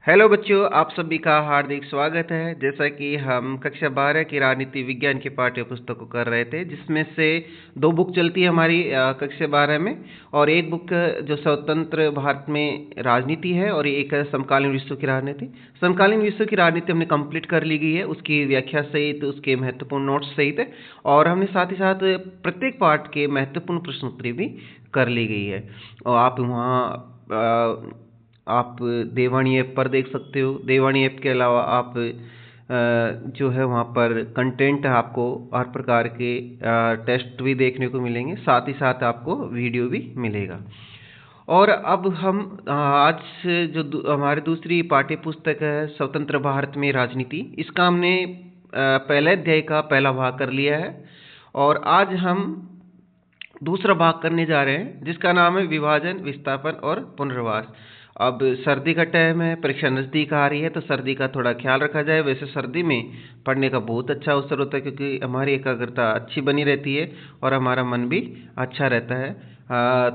Hello बच्चों, आप सभी का हार्दिक स्वागत है। जैसा कि हम कक्षा 12 की राजनीति विज्ञान की पाठ्य पुस्तक को कर रहे थे, जिसमें से दो बुक चलती है हमारी कक्षा 12 में, और एक बुक जो स्वतंत्र भारत में राजनीति है और एक है समकालीन विश्व की राजनीति। समकालीन विश्व की राजनीति हमने कंप्लीट कर ली गई है, उसकी व्याख्या सहित, उसके महत्वपूर्ण नोट्स सहित, और हमने साथ ही साथ प्रत्येक पाठ के महत्वपूर्ण प्रश्नोत्तरी भी कर ली गई है। और आप वहाँ आप देवानी ऐप पर देख सकते हो। देवानी ऐप के अलावा आप जो है वहाँ पर कंटेंट आपको हर प्रकार के टेस्ट भी देखने को मिलेंगे, साथ ही साथ आपको वीडियो भी मिलेगा। और अब हम आज से जो हमारी दूसरी पाठ्य पुस्तक है स्वतंत्र भारत में राजनीति, इसका हमने पहले अध्याय का पहला भाग कर लिया है, और आज हम दूसरा भाग करने जा रहे हैं, जिसका नाम है विभाजन, विस्थापन और पुनर्वास। अब सर्दी का टाइम है, परीक्षा नज़दीक आ रही है, तो सर्दी का थोड़ा ख्याल रखा जाए। वैसे सर्दी में पढ़ने का बहुत अच्छा अवसर होता है, क्योंकि हमारी एकाग्रता अच्छी बनी रहती है और हमारा मन भी अच्छा रहता है।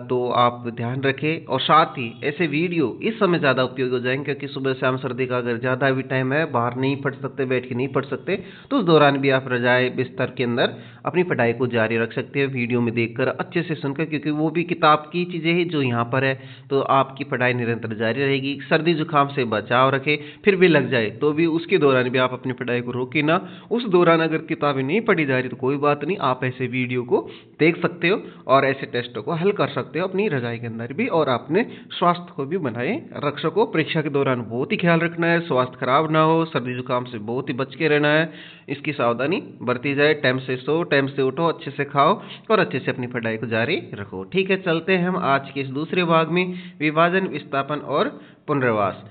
तो आप ध्यान रखें, और साथ ही ऐसे वीडियो इस समय ज़्यादा उपयोगी हो जाएंगे, क्योंकि सुबह शाम सर्दी का अगर ज़्यादा भी टाइम है, बाहर नहीं पढ़ सकते, बैठ के नहीं पढ़ सकते, तो उस दौरान भी आप रजाई बिस्तर के अंदर अपनी पढ़ाई को जारी रख सकते हैं, वीडियो में देखकर, अच्छे से सुनकर, क्योंकि वो भी किताब की चीज़ें हैं जो यहाँ पर है, तो आपकी पढ़ाई निरंतर जारी रहेगी। सर्दी जुकाम से बचाव रखें, फिर भी लग जाए तो भी उसके दौरान भी आप अपनी पढ़ाई को रोके ना। उस दौरान अगर किताबें नहीं पढ़ी जा रही तो कोई बात नहीं, आप ऐसे वीडियो को देख सकते हो और ऐसे टेस्टों को हल कर सकते हो अपनी रजाई के अंदर भी, और अपने स्वास्थ्य को भी बनाए रख सको। परीक्षा के दौरान बहुत ही ख्याल रखना है, स्वास्थ्य खराब ना हो, सर्दी जुकाम से बहुत ही बच के रहना है, इसकी सावधानी बरती जाए। टाइम से सो, टाइम से उठो, अच्छे से खाओ और अच्छे से अपनी पढ़ाई को जारी रखो। ठीक है, चलते हैं हम आज के इस दूसरे भाग में, विभाजन, विस्थापन और पुनर्वास।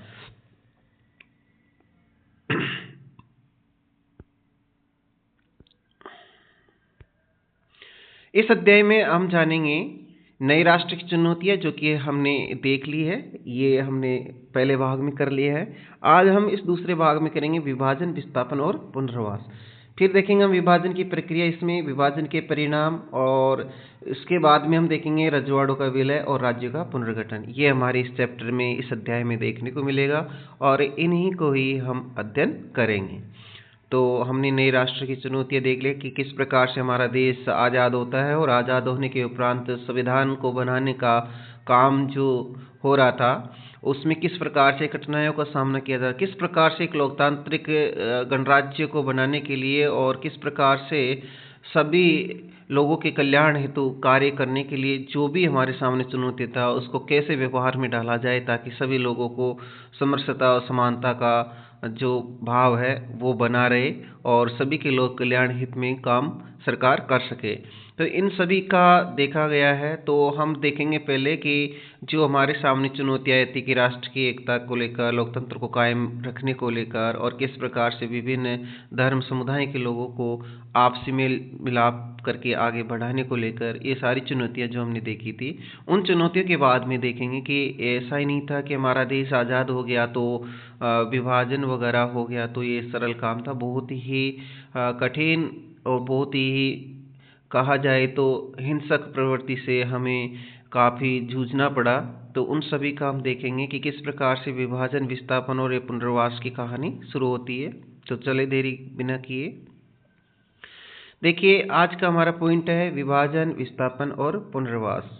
इस अध्याय में हम जानेंगे नई राष्ट्र की चुनौतियां, जो कि हमने देख ली है, ये हमने पहले भाग में कर लिया है। आज हम इस दूसरे भाग में करेंगे विभाजन, विस्थापन और पुनर्वास। फिर देखेंगे हम विभाजन की प्रक्रिया, इसमें विभाजन के परिणाम, और इसके बाद में हम देखेंगे रजवाड़ों का विलय और राज्य का पुनर्गठन। ये हमारे इस चैप्टर में, इस अध्याय में देखने को मिलेगा, और इन्हीं को ही हम अध्ययन करेंगे। तो हमने नई राष्ट्र की चुनौतियां देख ली कि किस प्रकार से हमारा देश आज़ाद होता है, और आज़ाद होने के उपरांत संविधान को बनाने का काम जो हो रहा था, उसमें किस प्रकार से कठिनाइयों का सामना किया था, किस प्रकार से एक लोकतांत्रिक गणराज्य को बनाने के लिए, और किस प्रकार से सभी लोगों के कल्याण हेतु कार्य करने के लिए जो भी हमारे सामने चुनौती था, उसको कैसे व्यवहार में डाला जाए, ताकि सभी लोगों को समरसता और समानता का जो भाव है वो बना रहे, और सभी के लोक कल्याण हित में काम सरकार कर सके। तो इन सभी का देखा गया है। तो हम देखेंगे पहले कि जो हमारे सामने चुनौतियाँ आई थी, कि राष्ट्र की एकता को लेकर, लोकतंत्र को कायम रखने को लेकर, और किस प्रकार से विभिन्न धर्म समुदाय के लोगों को आपसी मेल मिलाप करके आगे बढ़ाने को लेकर, ये सारी चुनौतियाँ जो हमने देखी थी, उन चुनौतियों के बाद में देखेंगे कि ऐसा ही नहीं था कि हमारा देश आज़ाद हो गया तो विभाजन वगैरह हो गया तो ये सरल काम था। बहुत ही कठिन और बहुत ही, कहा जाए तो, हिंसक प्रवृत्ति से हमें काफ़ी जूझना पड़ा। तो उन सभी का हम देखेंगे कि किस प्रकार से विभाजन, विस्थापन और पुनर्वास की कहानी शुरू होती है। तो चले देरी बिना किए देखिए, आज का हमारा पॉइंट है विभाजन, विस्थापन और पुनर्वास।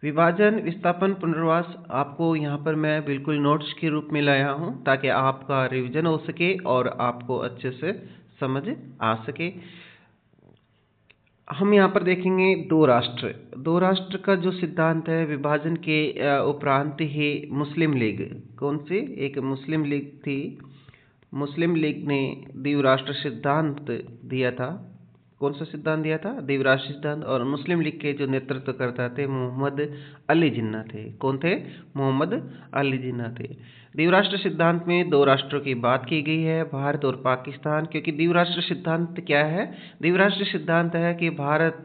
विभाजन, विस्थापन, पुनर्वास आपको यहाँ पर मैं बिल्कुल नोट्स के रूप में लाया हूँ, ताकि आपका रिवीजन हो सके और आपको अच्छे से समझ आ सके। हम यहाँ पर देखेंगे दो राष्ट्र। दो राष्ट्र का जो सिद्धांत है, विभाजन के उपरांत ही मुस्लिम लीग, कौन सी, एक मुस्लिम लीग थी, मुस्लिम लीग ने द्विराष्ट्र सिद्धांत दिया था। कौन सा सिद्धांत दिया था? द्विराष्ट्र सिद्धांत। और मुस्लिम लीग के जो नेतृत्व करता थे मोहम्मद अली जिन्ना थे। कौन थे? मोहम्मद अली जिन्ना थे। द्विराष्ट्र सिद्धांत में दो राष्ट्रों की बात की गई है, भारत और पाकिस्तान। क्योंकि द्विराष्ट्र सिद्धांत क्या है? द्विराष्ट्र सिद्धांत है कि भारत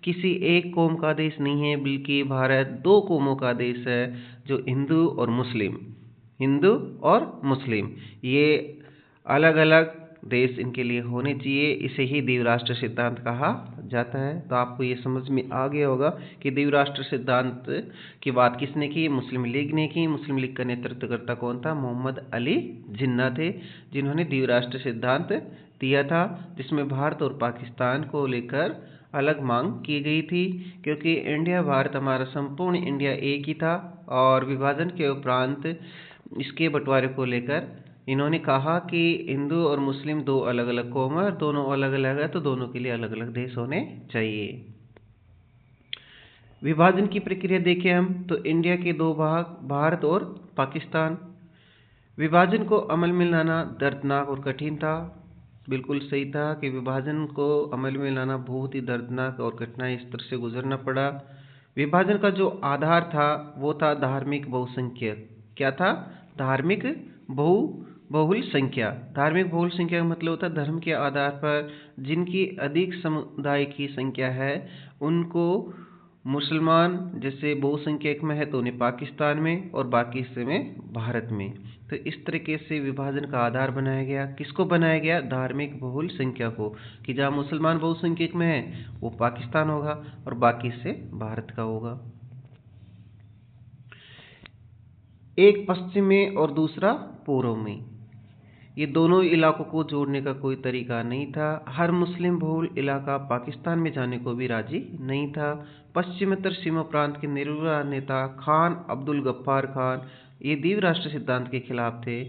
किसी एक कौम का देश नहीं है, बल्कि भारत दो कौमों का देश है, जो हिंदू और मुस्लिम, हिंदू और मुस्लिम, ये अलग अलग देश इनके लिए होने चाहिए। इसे ही द्विराष्ट्र सिद्धांत कहा जाता है। तो आपको ये समझ में आ गया होगा कि द्विराष्ट्र सिद्धांत की बात किसने की? मुस्लिम लीग ने की। मुस्लिम लीग का नेतृत्वकर्ता कौन था? मोहम्मद अली जिन्ना थे, जिन्होंने द्विराष्ट्र सिद्धांत दिया था, जिसमें भारत और पाकिस्तान को लेकर अलग मांग की गई थी, क्योंकि इंडिया भारत हमारा संपूर्ण इंडिया एक ही था। और विभाजन के उपरांत इसके बंटवारे को लेकर इन्होंने कहा कि हिंदू और मुस्लिम दो अलग अलग कौम है, दोनों अलग अलग है, तो दोनों के लिए अलग अलग देश होने चाहिए। विभाजन की प्रक्रिया देखें हम तो इंडिया के दो भाग, भारत और पाकिस्तान। विभाजन को अमल में लाना दर्दनाक और कठिन था। बिल्कुल सही था कि विभाजन को अमल में लाना बहुत ही दर्दनाक और कठिनाई स्तर से गुजरना पड़ा। विभाजन का जो आधार था वो था धार्मिक बहुसंख्यक। क्या था? धार्मिक बहुल संख्या। धार्मिक बहुल संख्या का मतलब होता है धर्म के आधार पर जिनकी अधिक समुदाय की संख्या है उनको मुसलमान जैसे बहुसंख्यक में है तो उन्हें पाकिस्तान में और बाकी हिस्से में भारत में। तो इस तरीके से विभाजन का आधार बनाया गया। किसको बनाया गया? धार्मिक बहुल संख्या को, कि जहाँ मुसलमान बहुसंख्यक में है वो पाकिस्तान होगा और बाकी हिस्से भारत का होगा। एक पश्चिम में और दूसरा पूर्व में, ये दोनों इलाकों को जोड़ने का कोई तरीका नहीं था। हर मुस्लिम बहुल इलाका पाकिस्तान में जाने को भी राजी नहीं था। पश्चिमोत्तर सीमा प्रांत के निर्विवाद नेता खान अब्दुल गफ्फार खान ये द्विराष्ट्र सिद्धांत के खिलाफ थे,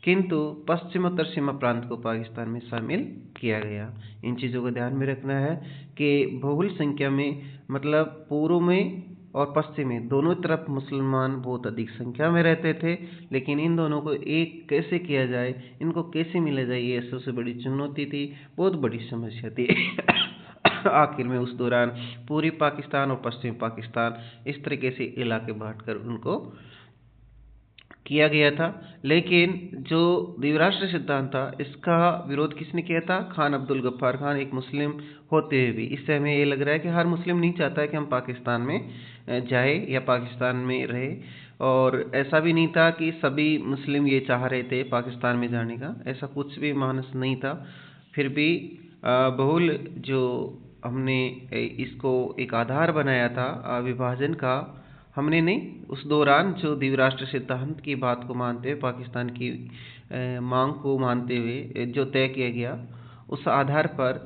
किंतु पश्चिमोत्तर सीमा प्रांत को पाकिस्तान में शामिल किया गया। इन चीज़ों को ध्यान में रखना है कि बहुल संख्या में मतलब पूर्व में और पश्चिम में दोनों तरफ मुसलमान बहुत अधिक संख्या में रहते थे, लेकिन इन दोनों को एक कैसे किया जाए, इनको कैसे मिला जाए, ये सबसे बड़ी चुनौती थी, बहुत बड़ी समस्या थी। आखिर में उस दौरान पूर्वी पाकिस्तान और पश्चिमी पाकिस्तान इस तरीके से इलाके बांटकर उनको किया गया था। लेकिन जो द्विराष्ट्र सिद्धांत था इसका विरोध किसने किया था? खान अब्दुल गफ्फार खान, एक मुस्लिम होते हुए भी। इससे हमें ये लग रहा है कि हर मुस्लिम नहीं चाहता है कि हम पाकिस्तान में जाए या पाकिस्तान में रहे, और ऐसा भी नहीं था कि सभी मुस्लिम ये चाह रहे थे पाकिस्तान में जाने का, ऐसा कुछ भी मानस नहीं था। फिर भी बहुल जो हमने इसको एक आधार बनाया था विभाजन का, हमने नहीं, उस दौरान जो द्विराष्ट्र सिद्धांत की बात को मानते हुए पाकिस्तान की मांग को मानते हुए जो तय किया गया, उस आधार पर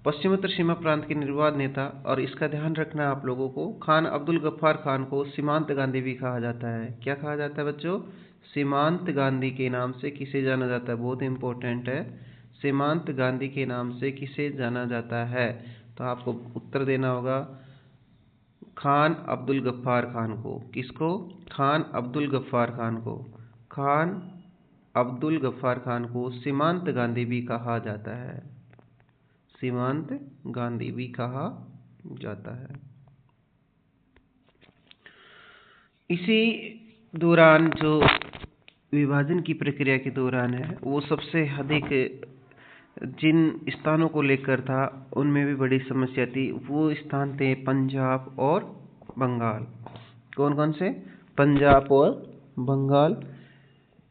पश्चिमोत्तर सीमा प्रांत के निर्विवाद नेता, और इसका ध्यान रखना आप लोगों को, खान अब्दुल गफ्फार खान को सीमांत गांधी भी कहा जाता है। क्या कहा जाता है बच्चों? सीमांत गांधी के नाम से किसे जाना जाता है? बहुत इंपॉर्टेंट है। सीमांत गांधी के नाम से किसे जाना जाता है? तो आपको उत्तर देना होगा खान अब्दुल गफ्फार खान को। किसको? खान अब्दुल गफ्फार खान को। खान अब्दुल गफ्फार खान को सीमांत गांधी भी कहा जाता है। सीमांत गांधी भी कहा जाता है। इसी दौरान जो विभाजन की प्रक्रिया के दौरान है वो सबसे अधिक जिन स्थानों को लेकर था उनमें भी बड़ी समस्या थी। वो स्थान थे पंजाब और बंगाल। कौन कौन से? पंजाब और बंगाल।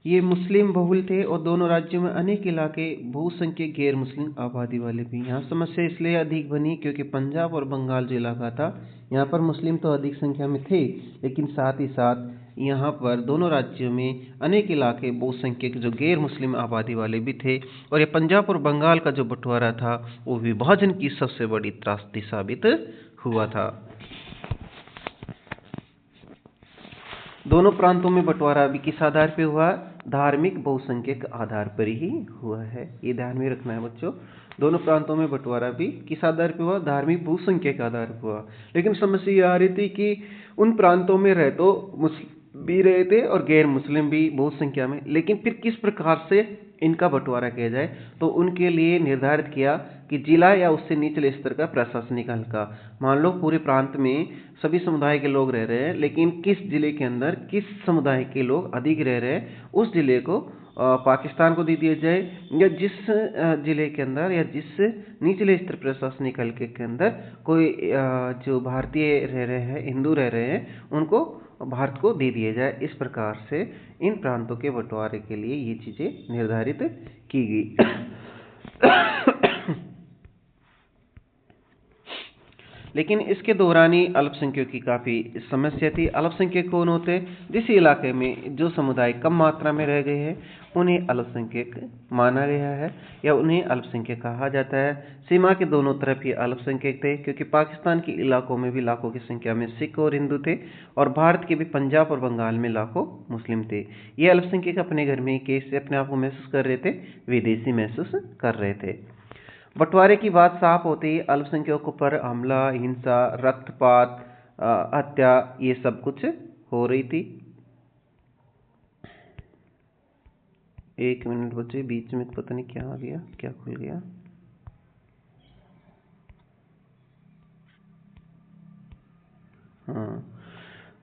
ये मुस्लिम बहुल थे और दोनों राज्यों में अनेक इलाके बहुसंख्यक गैर मुस्लिम आबादी वाले भी। यहाँ समस्या इसलिए अधिक बनी क्योंकि पंजाब और बंगाल जो इलाका था यहाँ पर मुस्लिम तो अधिक संख्या में थे, लेकिन साथ ही साथ यहाँ पर दोनों राज्यों में अनेक इलाके बहुसंख्यक जो गैर मुस्लिम आबादी वाले भी थे। और ये पंजाब और बंगाल का जो बंटवारा था वो विभाजन की सबसे बड़ी त्रासदी साबित हुआ था। दोनों प्रांतों में बंटवारा भी किस आधार पर हुआ? धार्मिक बहुसंख्यक आधार पर ही हुआ है। ये ध्यान में रखना है बच्चों। दोनों प्रांतों में बंटवारा भी किस आधार पर हुआ? धार्मिक बहुसंख्यक आधार पर हुआ। लेकिन समस्या ये आ रही थी कि उन प्रांतों में रह तो मुस्लिम भी रहे थे और गैर मुस्लिम भी बहुत संख्या में, लेकिन फिर किस प्रकार से इनका बंटवारा किया जाए? तो उनके लिए निर्धारित किया कि जिला या उससे निचले स्तर का प्रशासनिक हल्का। मान लो पूरे प्रांत में सभी समुदाय के लोग रह रहे हैं, लेकिन किस जिले के अंदर किस समुदाय के लोग अधिक रह रहे हैं उस जिले को पाकिस्तान को दे दिया जाए, या जिस जिले के अंदर या जिस निचले स्तर प्रशासनिक हल्के के अंदर कोई जो भारतीय रह रहे हैं, हिंदू रह रहे हैं, उनको भारत को दे दिया जाए। इस प्रकार से इन प्रांतों के बंटवारे के लिए ये चीज़ें निर्धारित की गई। लेकिन इसके दौरान ही अल्पसंख्यकों की काफ़ी समस्या थी। अल्पसंख्यक कौन होते हैं? जिस इलाके में जो समुदाय कम मात्रा में रह गए हैं उन्हें अल्पसंख्यक माना गया है या उन्हें अल्पसंख्यक कहा जाता है। सीमा के दोनों तरफ ये अल्पसंख्यक थे, क्योंकि पाकिस्तान के इलाकों में भी लाखों की संख्या में सिख और हिंदू थे और भारत के भी पंजाब और बंगाल में लाखों मुस्लिम थे। ये अल्पसंख्यक अपने घर में कैसे अपने आप को महसूस कर रहे थे? विदेशी महसूस कर रहे थे। बंटवारे की बात साफ होती ही अल्पसंख्यकों पर हमला, हिंसा, रक्तपात, हत्या ये सब कुछ हो रही थी। 1 मिनट बचे, बीच में पता नहीं क्या आ गया, क्या खुल गया। हाँ,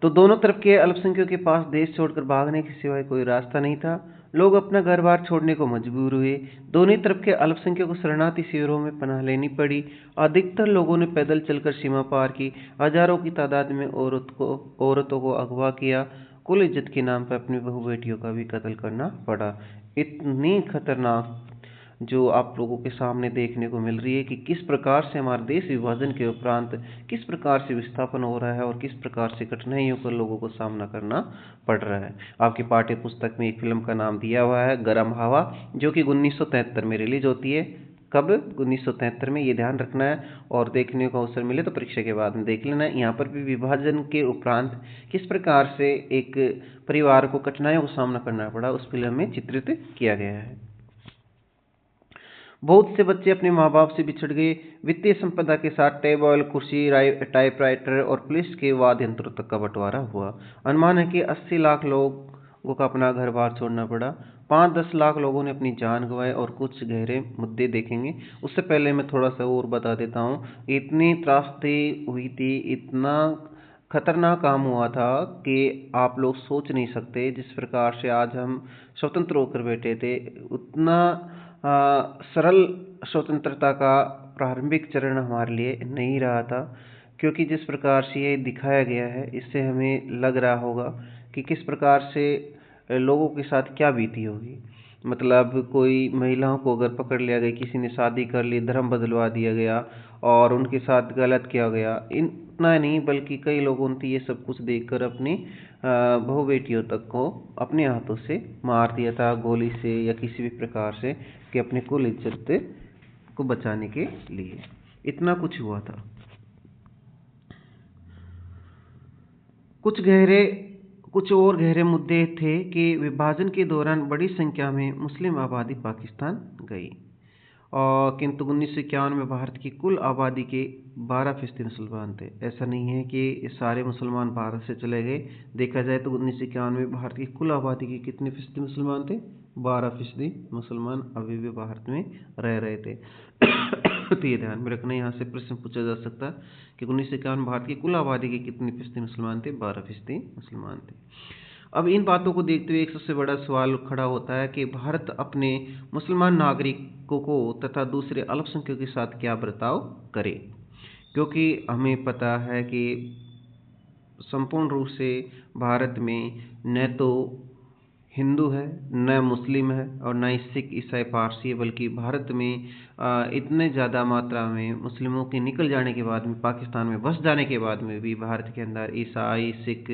तो दोनों तरफ के अल्पसंख्यकों के पास देश छोड़कर भागने के सिवाय कोई रास्ता नहीं था। लोग अपना घर बार छोड़ने को मजबूर हुए। दोनों तरफ के अल्पसंख्यकों को शरणार्थी शिविरों में पनाह लेनी पड़ी। अधिकतर लोगों ने पैदल चलकर सीमा पार की। हजारों की तादाद में औरतों को अगवा किया। कुल इज्जत के नाम पर अपनी बहू बेटियों का भी कत्ल करना पड़ा। इतनी खतरनाक जो आप लोगों के सामने देखने को मिल रही है कि किस प्रकार से हमारे देश विभाजन के उपरांत किस प्रकार से विस्थापन हो रहा है और किस प्रकार से कठिनाइयों का लोगों को सामना करना पड़ रहा है। आपकी पाठ्य पुस्तक में एक फिल्म का नाम दिया हुआ है गर्म हवा, जो कि 1973 में रिलीज होती है। कब? 1973 में, ये ध्यान रखना है और देखने को अवसर मिले तो परीक्षा के बाद में देख लेना। यहाँ पर भी विभाजन के उपरांत किस प्रकार से एक परिवार को कठिनाइयों का सामना करना पड़ा उस फिल्म में चित्रित किया गया है। बहुत से बच्चे अपने माँ बाप से बिछड़ गए। वित्तीय संपदा के साथ टेबल, कुर्सी, टाइपराइटर और पुलिस के वाद्य यंत्रों तक का बंटवारा हुआ। अनुमान है कि 80 लाख लोगों को अपना घर बार छोड़ना पड़ा। 5-10 लाख लोगों ने अपनी जान गंवाई और कुछ गहरे मुद्दे देखेंगे। उससे पहले मैं थोड़ा सा और बता देता हूँ। इतनी त्रासदी हुई थी, इतना खतरनाक काम हुआ था कि आप लोग सोच नहीं सकते। जिस प्रकार से आज हम स्वतंत्र होकर बैठे थे, उतना सरल स्वतंत्रता का प्रारंभिक चरण हमारे लिए नहीं रहा था। क्योंकि जिस प्रकार से ये दिखाया गया है, इससे हमें लग रहा होगा कि किस प्रकार से लोगों के साथ क्या बीती होगी। मतलब कोई महिलाओं को अगर पकड़ लिया गया, किसी ने शादी कर ली, धर्म बदलवा दिया गया और उनके साथ गलत किया गया। इतना नहीं बल्कि कई लोगों ने ये सब कुछ देखकर अपनी बहू बेटियों तक को अपने हाथों से मार दिया था, गोली से या किसी भी प्रकार से, कि अपने कुल इज्जत को बचाने के लिए। इतना कुछ हुआ था। कुछ और गहरे मुद्दे थे कि विभाजन के दौरान बड़ी संख्या में मुस्लिम आबादी पाकिस्तान गई, और किंतु 1951 में भारत की कुल आबादी के 12% मुसलमान थे। ऐसा नहीं है कि सारे मुसलमान भारत से चले गए। देखा जाए तो 1951 में भारत की कुल आबादी के कितने फीसदी मुसलमान थे? 12% मुसलमान अभी भी भारत में रह रहे थे। तो ये ध्यान में रखना, यहाँ से प्रश्न पूछा जा सकता है कि 1951 में भारत की कुल आबादी के कितने फीसदी मुसलमान थे? 12% मुसलमान थे। अब इन बातों को देखते हुए एक सबसे बड़ा सवाल खड़ा होता है कि भारत अपने मुसलमान नागरिकों को तथा दूसरे अल्पसंख्यकों के साथ क्या बर्ताव करे, क्योंकि हमें पता है कि संपूर्ण रूप से भारत में न तो हिंदू है, न मुस्लिम है और न ही सिख, ईसाई, पारसी है, बल्कि भारत में इतने ज़्यादा मात्रा में मुस्लिमों के निकल जाने के बाद में, पाकिस्तान में बस जाने के बाद में भी भारत के अंदर ईसाई, सिख,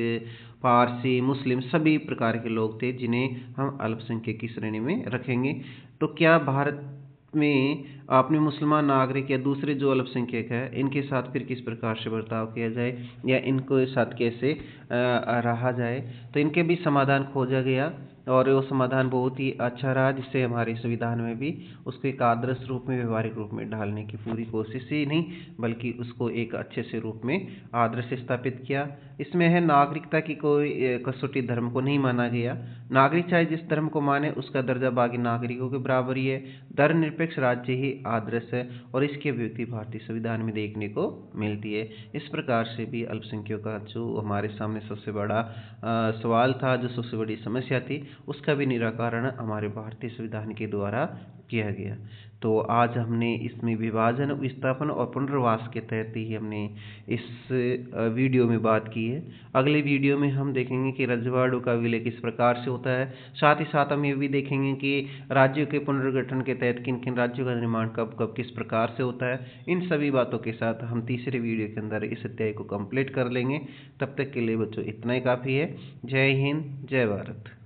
पारसी, मुस्लिम सभी प्रकार के लोग थे, जिन्हें हम अल्पसंख्यक की श्रेणी में रखेंगे। तो क्या भारत में अपने मुसलमान नागरिक या दूसरे जो अल्पसंख्यक है, इनके साथ फिर किस प्रकार से बर्ताव किया जाए या इनको साथ कैसे रहा जाए? तो इनके भी समाधान खोजा गया और वो समाधान बहुत ही अच्छा रहा, जिससे हमारे संविधान में भी उसको एक आदर्श रूप में, व्यवहारिक रूप में ढालने की पूरी कोशिश ही नहीं बल्कि उसको एक अच्छे से रूप में आदर्श स्थापित किया। इसमें है नागरिकता की कोई कसौटी धर्म को नहीं माना गया। नागरिक चाहे जिस धर्म को माने, उसका दर्जा बाकी नागरिकों के बराबर ही है। धर्मनिरपेक्ष राज्य ही आदर्श है और इसकी अभिव्यक्ति भारतीय संविधान में देखने को मिलती है। इस प्रकार से भी अल्पसंख्यकों का जो हमारे सामने सबसे बड़ा सवाल था, जो सबसे बड़ी समस्या थी, उसका भी निराकरण हमारे भारतीय संविधान के द्वारा किया गया। तो आज हमने इसमें विभाजन, विस्थापन और पुनर्वास के तहत ही हमने इस वीडियो में बात की है। अगले वीडियो में हम देखेंगे कि रजवाड़ों का विलय किस प्रकार से होता होता है। साथ ही साथ हम ये भी देखेंगे कि राज्यों के पुनर्गठन के तहत किन किन राज्यों का निर्माण कब कब किस प्रकार से होता है। इन सभी बातों के साथ हम तीसरे वीडियो के अंदर इस अध्याय को कंप्लीट कर लेंगे। तब तक के लिए बच्चों इतना ही काफ़ी है। जय हिंद, जय भारत।